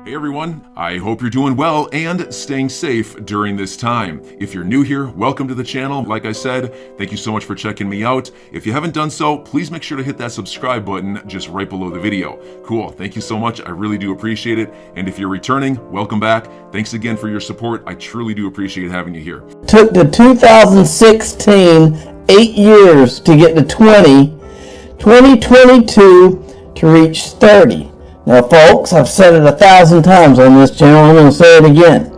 Hey everyone, I hope you're doing well and staying safe during this time. If you're new here, welcome to the channel. Like I said, thank you so much for checking me out. If you haven't done so, please make sure to hit that subscribe button just right below the video. Cool, thank you so much. I really do appreciate it. And if you're returning, welcome back. Thanks again for your support. I truly do appreciate having you here. Took to 2016, 8 years to get to 2022 to reach 30. Now, folks, I've said it 1,000 times on this channel. I'm going to say it again.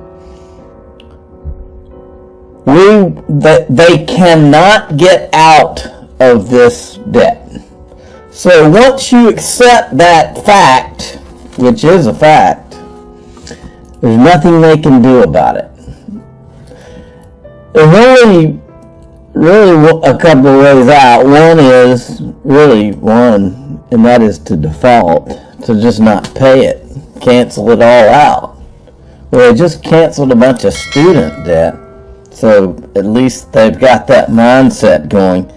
They cannot get out of this debt. So once you accept that fact, which is a fact, there's nothing they can do about it. There's only really a couple of ways out. One is and that is to default. To just not pay it, cancel it all out. Well, they just canceled a bunch of student debt, so at least they've got that mindset going.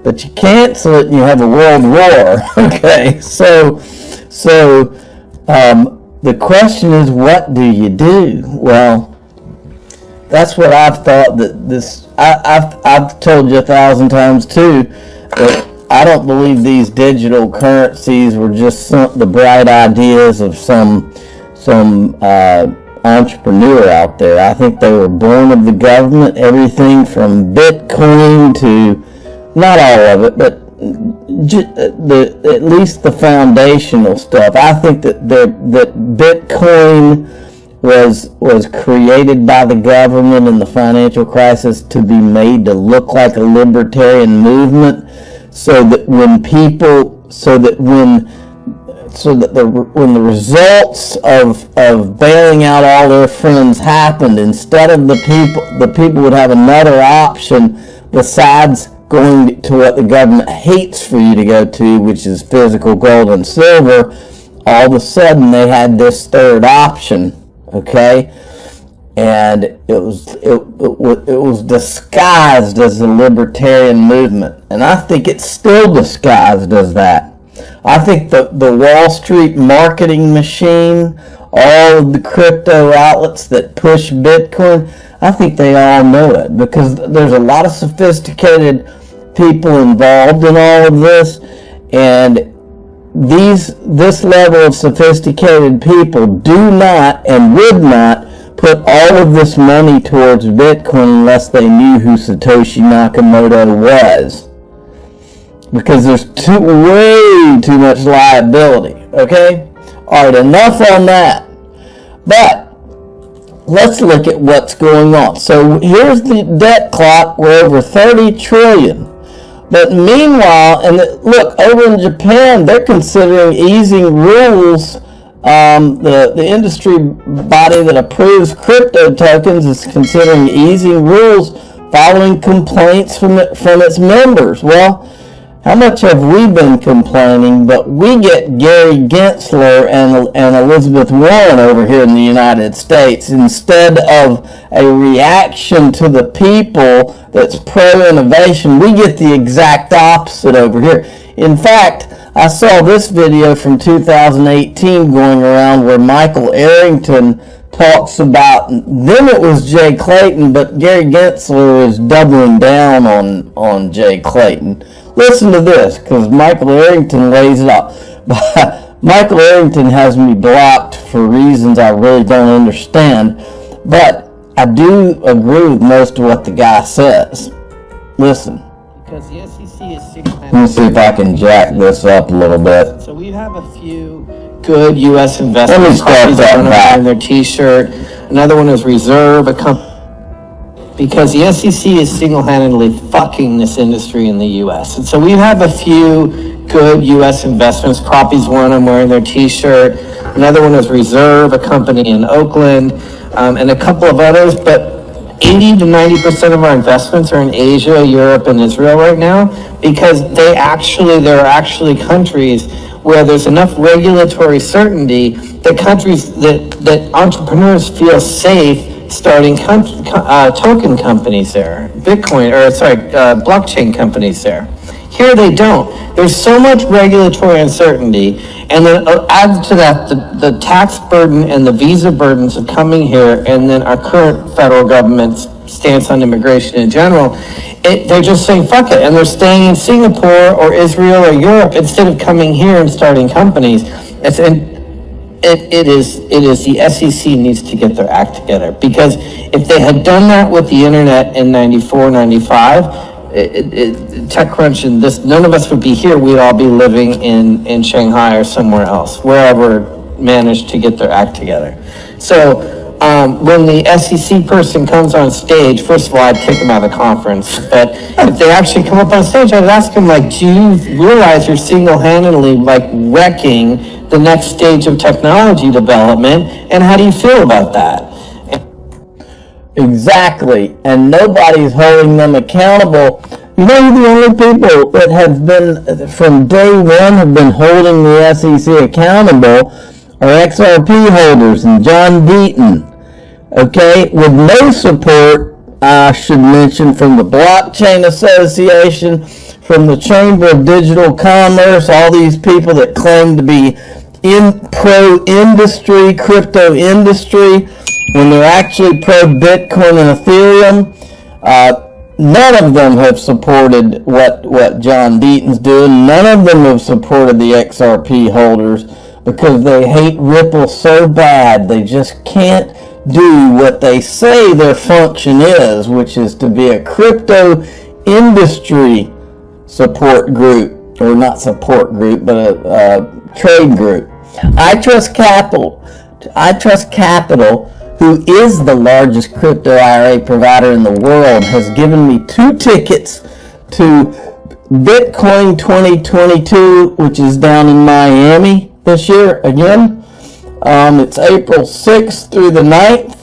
But you cancel it and you have a world war. Okay, so the question is, what do you do? Well, that's what I've thought. I've told you 1,000 times too. That I don't believe these digital currencies were just the bright ideas of some entrepreneur out there. I think they were born of the government. Everything from Bitcoin to, not all of it, but at least the foundational stuff. I think that Bitcoin was created by the government in the financial crisis to be made to look like a libertarian movement. So that when the results of bailing out all their friends happened, instead of the people would have another option besides going to what the government hates for you to go to, which is physical gold and silver. All of a sudden they had this third option, okay? And it was disguised as a libertarian movement, and I think it's still disguised as that. I think the Wall Street marketing machine, all of the crypto outlets that push Bitcoin, I think they all know it, because there's a lot of sophisticated people involved in all of this, and this level of sophisticated people do not and would not put all of this money towards Bitcoin unless they knew who Satoshi Nakamoto was. Because there's way too much liability, okay? Alright, enough on that. But let's look at what's going on. So here's the debt clock. We're over 30 trillion. But meanwhile, and look, over in Japan, they're considering easing rules. The industry body that approves crypto tokens is considering easing rules following complaints from its members. Well, how much have we been complaining? But we get Gary Gensler and Elizabeth Warren over here in the United States. Instead of a reaction to the people that's pro-innovation, we get the exact opposite over here. In fact, I saw this video from 2018 going around where Michael Arrington talks about, then it was Jay Clayton, but Gary Gensler is doubling down on Jay Clayton. Listen to this, because Michael Arrington lays it out. Michael Arrington has me blocked for reasons I really don't understand, but I do agree with most of what the guy says. Listen. Because the SEC is let me see if I can jack this up a little bit. So we have a few good U.S. investment Let me start that back. On their T-shirt. Another one is Reserve, because the SEC is single-handedly fucking this industry in the U.S. And so we have a few good U.S. investments. Crappie's one, I'm wearing their T-shirt. Another one is Reserve, a company in Oakland, and a couple of others. But 80 to 90% of our investments are in Asia, Europe, and Israel right now, because there are actually countries where there's enough regulatory certainty that entrepreneurs feel safe starting token companies there, blockchain companies there. Here they don't. There's so much regulatory uncertainty, and then add to that the tax burden and the visa burdens of coming here, and then our current federal government's stance on immigration in general. They're just saying fuck it, and they're staying in Singapore or Israel or Europe instead of coming here and starting companies. It is the SEC needs to get their act together, because if they had done that with the internet in 94, 95, TechCrunch and this, none of us would be here. We'd all be living in Shanghai or somewhere else, wherever managed to get their act together. So when the SEC person comes on stage, first of all, I'd kick them out of the conference. But if they actually come up on stage, I'd ask them, like, do you realize you're single-handedly, like, wrecking the next stage of technology development, and how do you feel about that? Exactly, and nobody's holding them accountable. You know, the only people that have been, from day one, have been holding the SEC accountable are XRP holders and John Deaton. Okay, with no support, I should mention, from the Blockchain Association, from the Chamber of Digital Commerce, all these people that claim to be pro-industry, crypto industry, when they're actually pro-Bitcoin and Ethereum. None of them have supported what John Deaton's doing. None of them have supported the XRP holders, because they hate Ripple so bad they just can't do what they say their function is, which is to be a crypto industry support group, or not support group, but a trade group. I Trust Capital, who is the largest crypto IRA provider in the world, has given me 2 tickets to Bitcoin 2022, which is down in Miami this year again. It's April 6th through the 9th.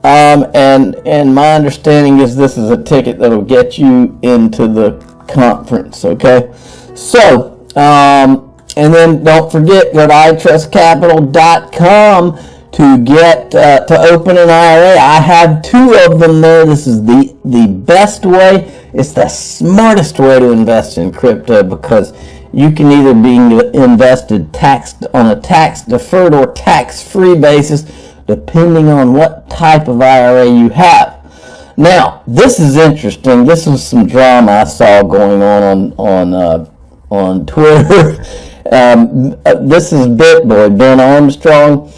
And my understanding is this is a ticket that'll get you into the conference, okay? So, and then don't forget, go to itrustcapital.com to get, to open an IRA. I have 2 of them there. This is the best way. It's the smartest way to invest in crypto, because you can either be invested on a tax-deferred or tax-free basis, depending on what type of IRA you have. Now, this is interesting. This was some drama I saw going on Twitter. This is BitBoy, Ben Armstrong.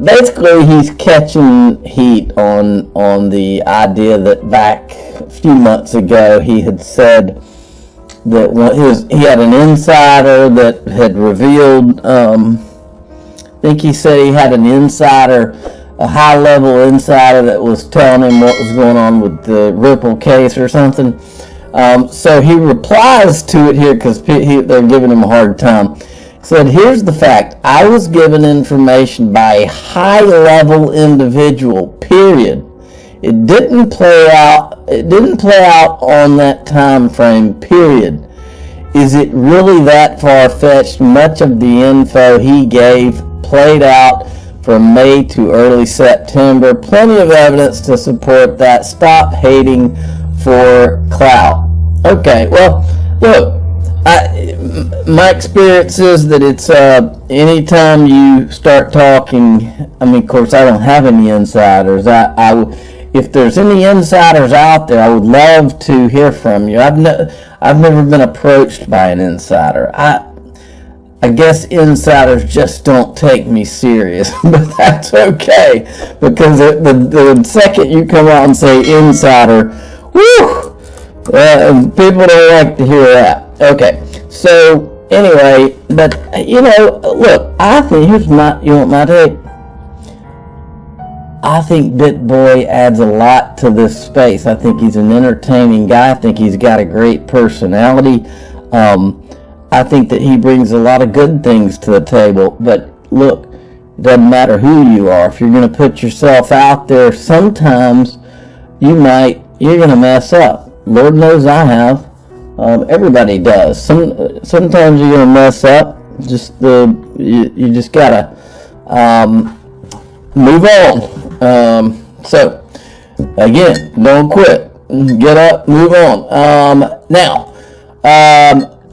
Basically he's catching heat on the idea that back a few months ago he had said that he had an insider that had revealed, I think he said he had an insider, a high-level insider that was telling him what was going on with the Ripple case or something. So he replies to it here, because they're giving him a hard time. Said, here's the fact. I was given information by a high-level individual, period. It didn't play out on that time frame, period. Is it really that far-fetched? Much of the info he gave played out from May to early September. Plenty of evidence to support that. Stop hating for clout. Okay, well, look. My experience is that it's anytime you start talking, I mean, of course, I don't have any insiders. If there's any insiders out there, I would love to hear from you. I've never been approached by an insider. I guess insiders just don't take me serious, but that's okay, because the second you come out and say insider, whew, people don't like to hear that. Okay, so anyway, but look, I think you want my take? I think BitBoy adds a lot to this space. I think he's an entertaining guy. I think he's got a great personality. I think that he brings a lot of good things to the table. But look, it doesn't matter who you are. If you're going to put yourself out there, sometimes you're going to mess up. Lord knows I have. Everybody does. Sometimes you're gonna mess up. You just gotta move on. So again, don't quit. Get up, move on.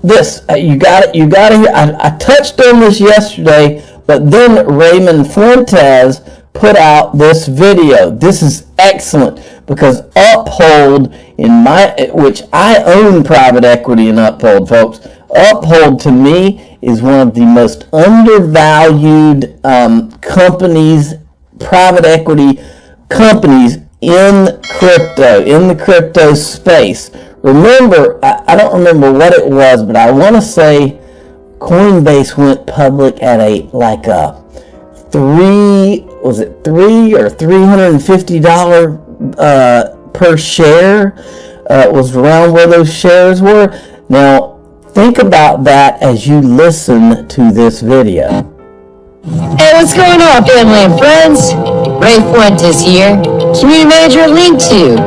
This you got it. I touched on this yesterday, but then Raymond Fuentes put out this video. This is excellent because Uphold, which I own private equity in Uphold, folks. Uphold to me is one of the most undervalued companies, private equity companies in the crypto space. Remember, I don't remember what it was, but I want to say Coinbase went public at $3 or $350 per share. Was around where those shares were. Now, think about that as you listen to this video. Hey, what's going on, family and friends? Ray Fuentes here, Community Manager at Link2.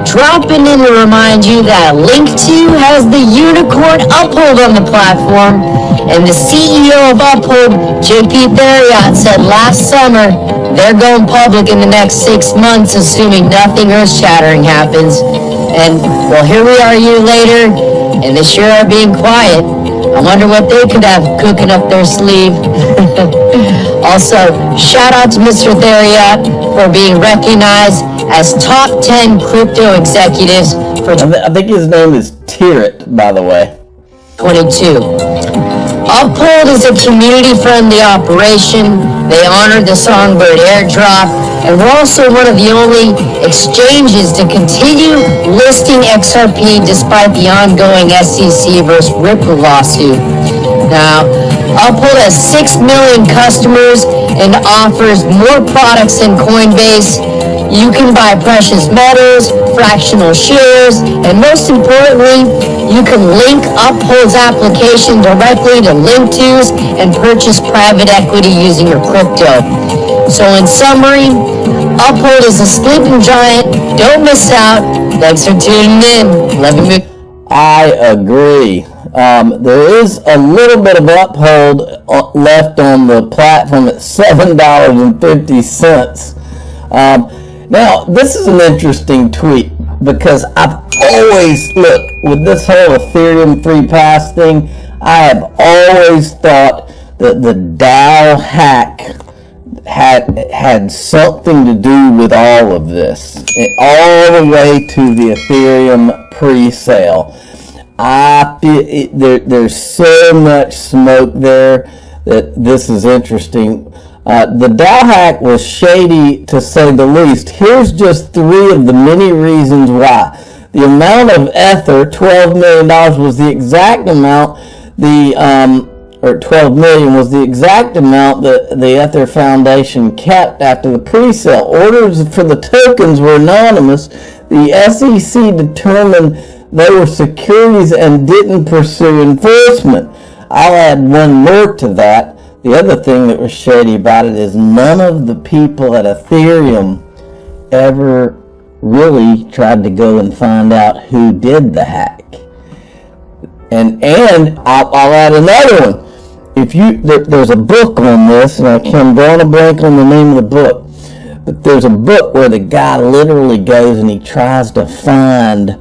Dropping in to remind you that Link2 has the unicorn Uphold on the platform, and the CEO of Uphold, JP Theriot, said last summer they're going public in the next 6 months, assuming nothing earth-shattering happens. And, well, here we are a year later, and they sure are being quiet. I wonder what they could have cooking up their sleeve. Also, shout out to Mr. Theriot for being recognized as top 10 crypto executives for I think his name is Tirrett, by the way. 22. Uphold is a community-friendly operation. They honor the Songbird airdrop, and we're also one of the only exchanges to continue listing XRP despite the ongoing SEC versus Ripple lawsuit. Now, Uphold has 6 million customers and offers more products than Coinbase. You can buy precious metals, fractional shares, and most importantly, you can link Uphold's application directly to Link2's and purchase private equity using your crypto. So in summary, Uphold is a sleeping giant. Don't miss out. Thanks for tuning in. Love you. I agree. There is a little bit of Uphold left on the platform at $7.50. Now, this is an interesting tweet because I've always, look, with this whole Ethereum free pass thing, I have always thought that the DAO hack had something to do with all of this, all the way to the Ethereum pre-sale. I feel there's so much smoke there that this is interesting. The DAO hack was shady, to say the least. Here's just 3 of the many reasons why. The amount of Ether, $12 million, was the exact amount or 12 million was the exact amount that the Ether Foundation kept after the pre-sale. Orders for the tokens were anonymous. The SEC determined they were securities and didn't pursue enforcement. I'll add one more to that. The other thing that was shady about it is none of the people at Ethereum ever really tried to go and find out who did the hack. And I'll add another one. There's a book on this, and I'm drawing a blank on the name of the book. But there's a book where the guy literally goes and he tries to find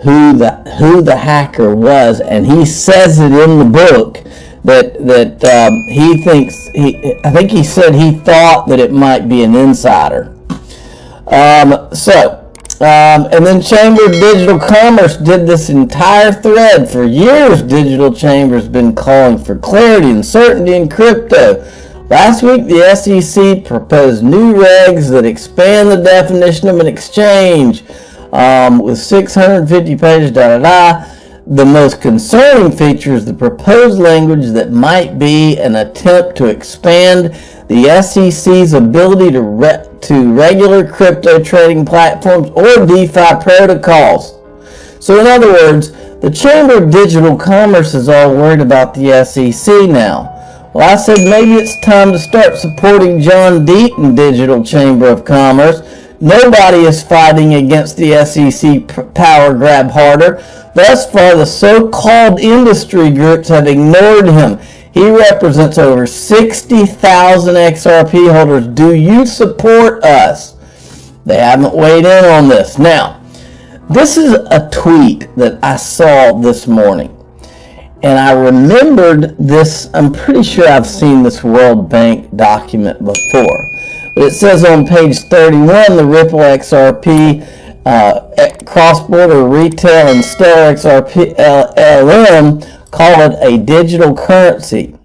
who the hacker was, and he says it in the book that he thinks I think he said he thought that it might be an insider. And then Chamber of Digital Commerce did this entire thread. For years, Digital Chamber's been calling for clarity and certainty in crypto. Last week, the SEC proposed new regs that expand the definition of an exchange with 650 pages, The most concerning feature is the proposed language that might be an attempt to expand the SEC's ability to regular crypto trading platforms or DeFi protocols. So in other words, the Chamber of Digital Commerce is all worried about the SEC now. Well, I said maybe it's time to start supporting John Deaton Digital Chamber of Commerce. Nobody is fighting against the SEC power grab harder. Thus far, the so-called industry groups have ignored him. He represents over 60,000 XRP holders. Do you support us? They haven't weighed in on this. Now, This is a tweet that I saw this morning. And I remembered this, I'm pretty sure I've seen this World Bank document before. But it says on page 31, the Ripple XRP, cross-border retail and Stellar XRPLM call it a digital currency.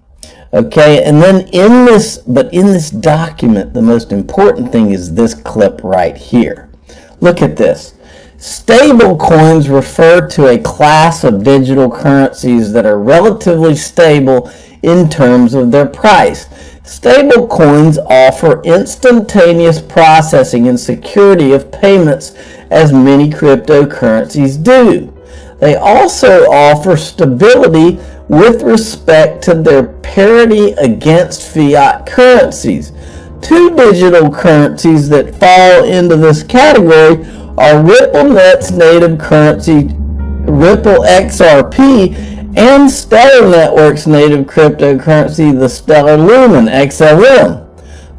Okay, and then in this document, the most important thing is this clip right here. Look at this. Stable coins refer to a class of digital currencies that are relatively stable in terms of their price. Stable coins offer instantaneous processing and security of payments as many cryptocurrencies do. They also offer stability with respect to their parity against fiat currencies. Two digital currencies that fall into this category are RippleNet's native currency, Ripple XRP, and Stellar Network's native cryptocurrency, the Stellar Lumen XLM.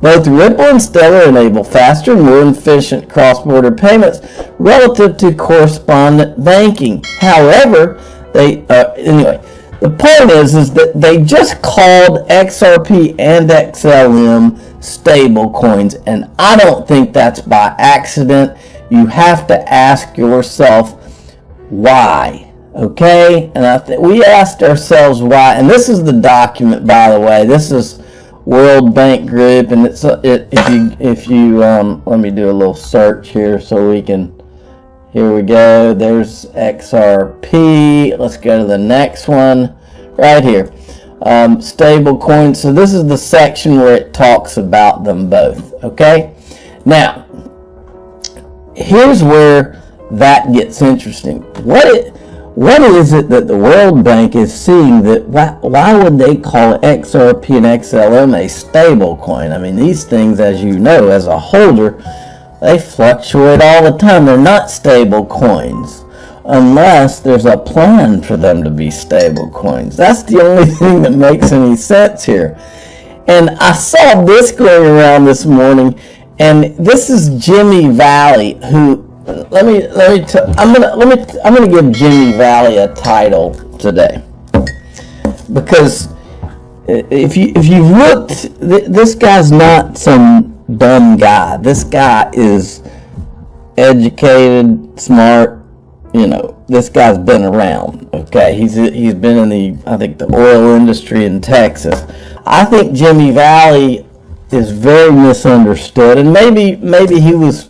Both Ripple and Stellar enable faster, more efficient cross-border payments relative to correspondent banking. However, the point is that they just called XRP and XLM stable coins, and I don't think that's by accident. You have to ask yourself why. Okay, and we asked ourselves why, and this is the document, by the way. This is World Bank Group, and if you let me do a little search here so we can. Here we go. There's XRP. Let's go to the next one right here. Stable coins. So this is the section where it talks about them both. Okay, now here's where that gets interesting. What is it that the World Bank is seeing that why would they call XRP and XLM a stable coin? I mean, these things, as you know, as a holder, they fluctuate all the time. They're not stable coins unless there's a plan for them to be stable coins. That's the only thing that makes any sense here. And I saw this going around this morning, and this is Jimmy Valley, who I'm gonna give Jimmy Valley a title today, because if you looked, this guy's not some dumb guy. This guy is educated, smart. You know, this guy's been around. Okay, he's been in the oil industry in Texas. I think Jimmy Valley is very misunderstood, and maybe he was.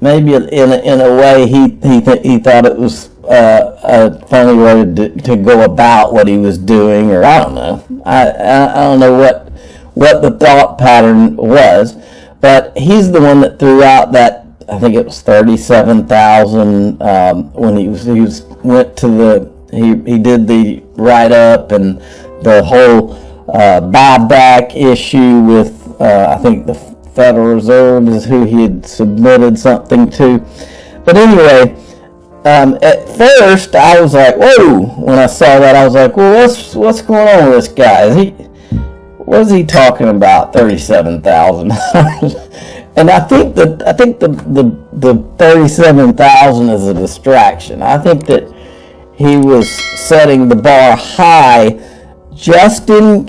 Maybe in a way he thought it was a funny way to go about what he was doing, or I don't know. I don't know what the thought pattern was, but he's the one that threw out that, I think it was 37,000 when he went to he did the write up and the whole buyback issue with I think the Federal Reserve is who he had submitted something to. But anyway, at first I was like, whoa, when I saw that I was like, well, what's going on with this guy? What is he talking about, 37,000? And I think the 37,000 is a distraction. I think that he was setting the bar high just in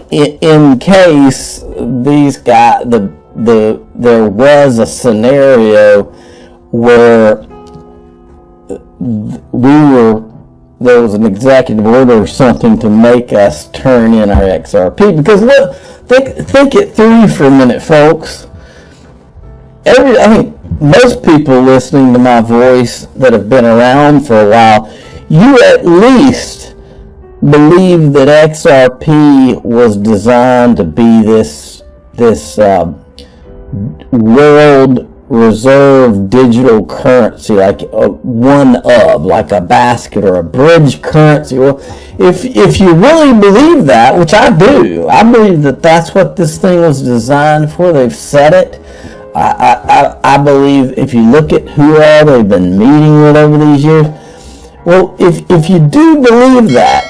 case these guys, there was a scenario where there was an executive order or something to make us turn in our XRP. Because look, think it through for a minute, folks. I think most people listening to my voice that have been around for a while, you at least believe that XRP was designed to be this world reserve digital currency, like like a basket or a bridge currency. Well, if you really believe that, which I do, I believe that that's what this thing was designed for. They've said it. I believe if you look at who all they've been meeting with over these years, well, if you do believe that,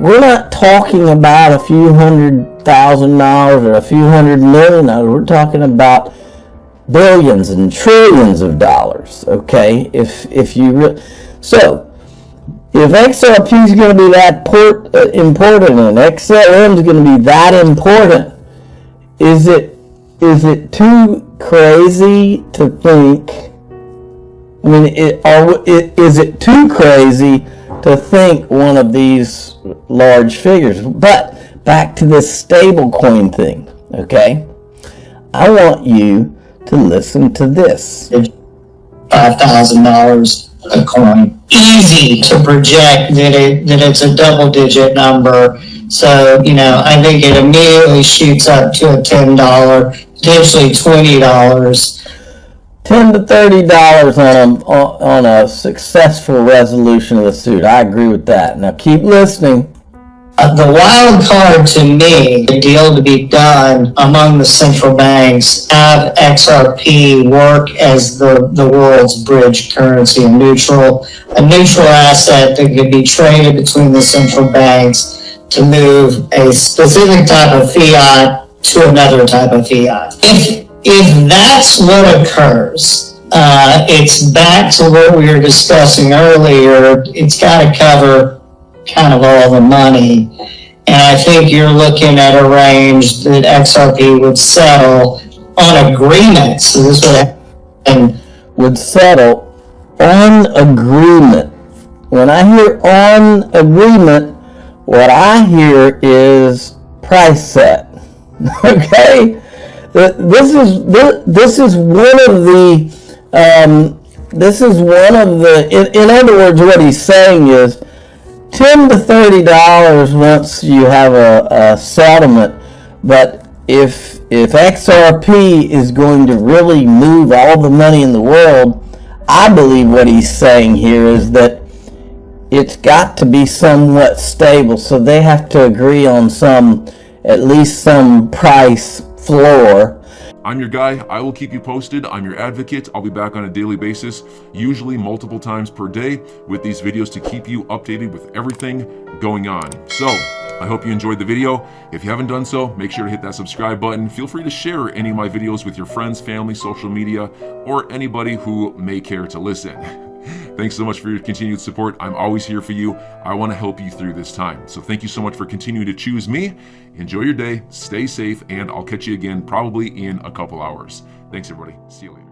we're not talking about a few $100,000 or a few $100 million. We're talking about billions and trillions of dollars. Okay, So, if XRP is going to be that important and XLM is going to be that important, is it too crazy to think? I mean, is it too crazy to think one of these large figures? But back to this stable coin thing, okay? I want you to listen to this. $5,000 a coin. Easy to project that it's a double-digit number. So, I think it immediately shoots up to a $10, potentially $20. $10 to $30 on a successful resolution of the suit. I agree with that. Now keep listening. The wild card to me, the deal to be done among the central banks, have XRP work as the world's bridge currency, a neutral asset that can be traded between the central banks to move a specific type of fiat to another type of fiat. If that's what occurs, it's back to what we were discussing earlier. It's got to cover kind of all the money. And I think you're looking at a range that XRP would settle on agreement. So this would settle on agreement. When I hear on agreement, what I hear is price set. Okay? This is one of the, in other words, what he's saying is $10 to $30 once you have a settlement, but if XRP is going to really move all the money in the world, I believe what he's saying here is that it's got to be somewhat stable, so they have to agree on at least some price floor. I'm your guy. I will keep you posted. I'm your advocate. I'll be back on a daily basis, usually multiple times per day, with these videos to keep you updated with everything going on. So I hope you enjoyed the video. If you haven't done so, make sure to hit that subscribe button. Feel free to share any of my videos with your friends, family, social media, or anybody who may care to listen. Thanks so much for your continued support. I'm always here for you. I want to help you through this time. So thank you so much for continuing to choose me. Enjoy your day, stay safe, and I'll catch you again probably in a couple hours. Thanks, everybody. See you later.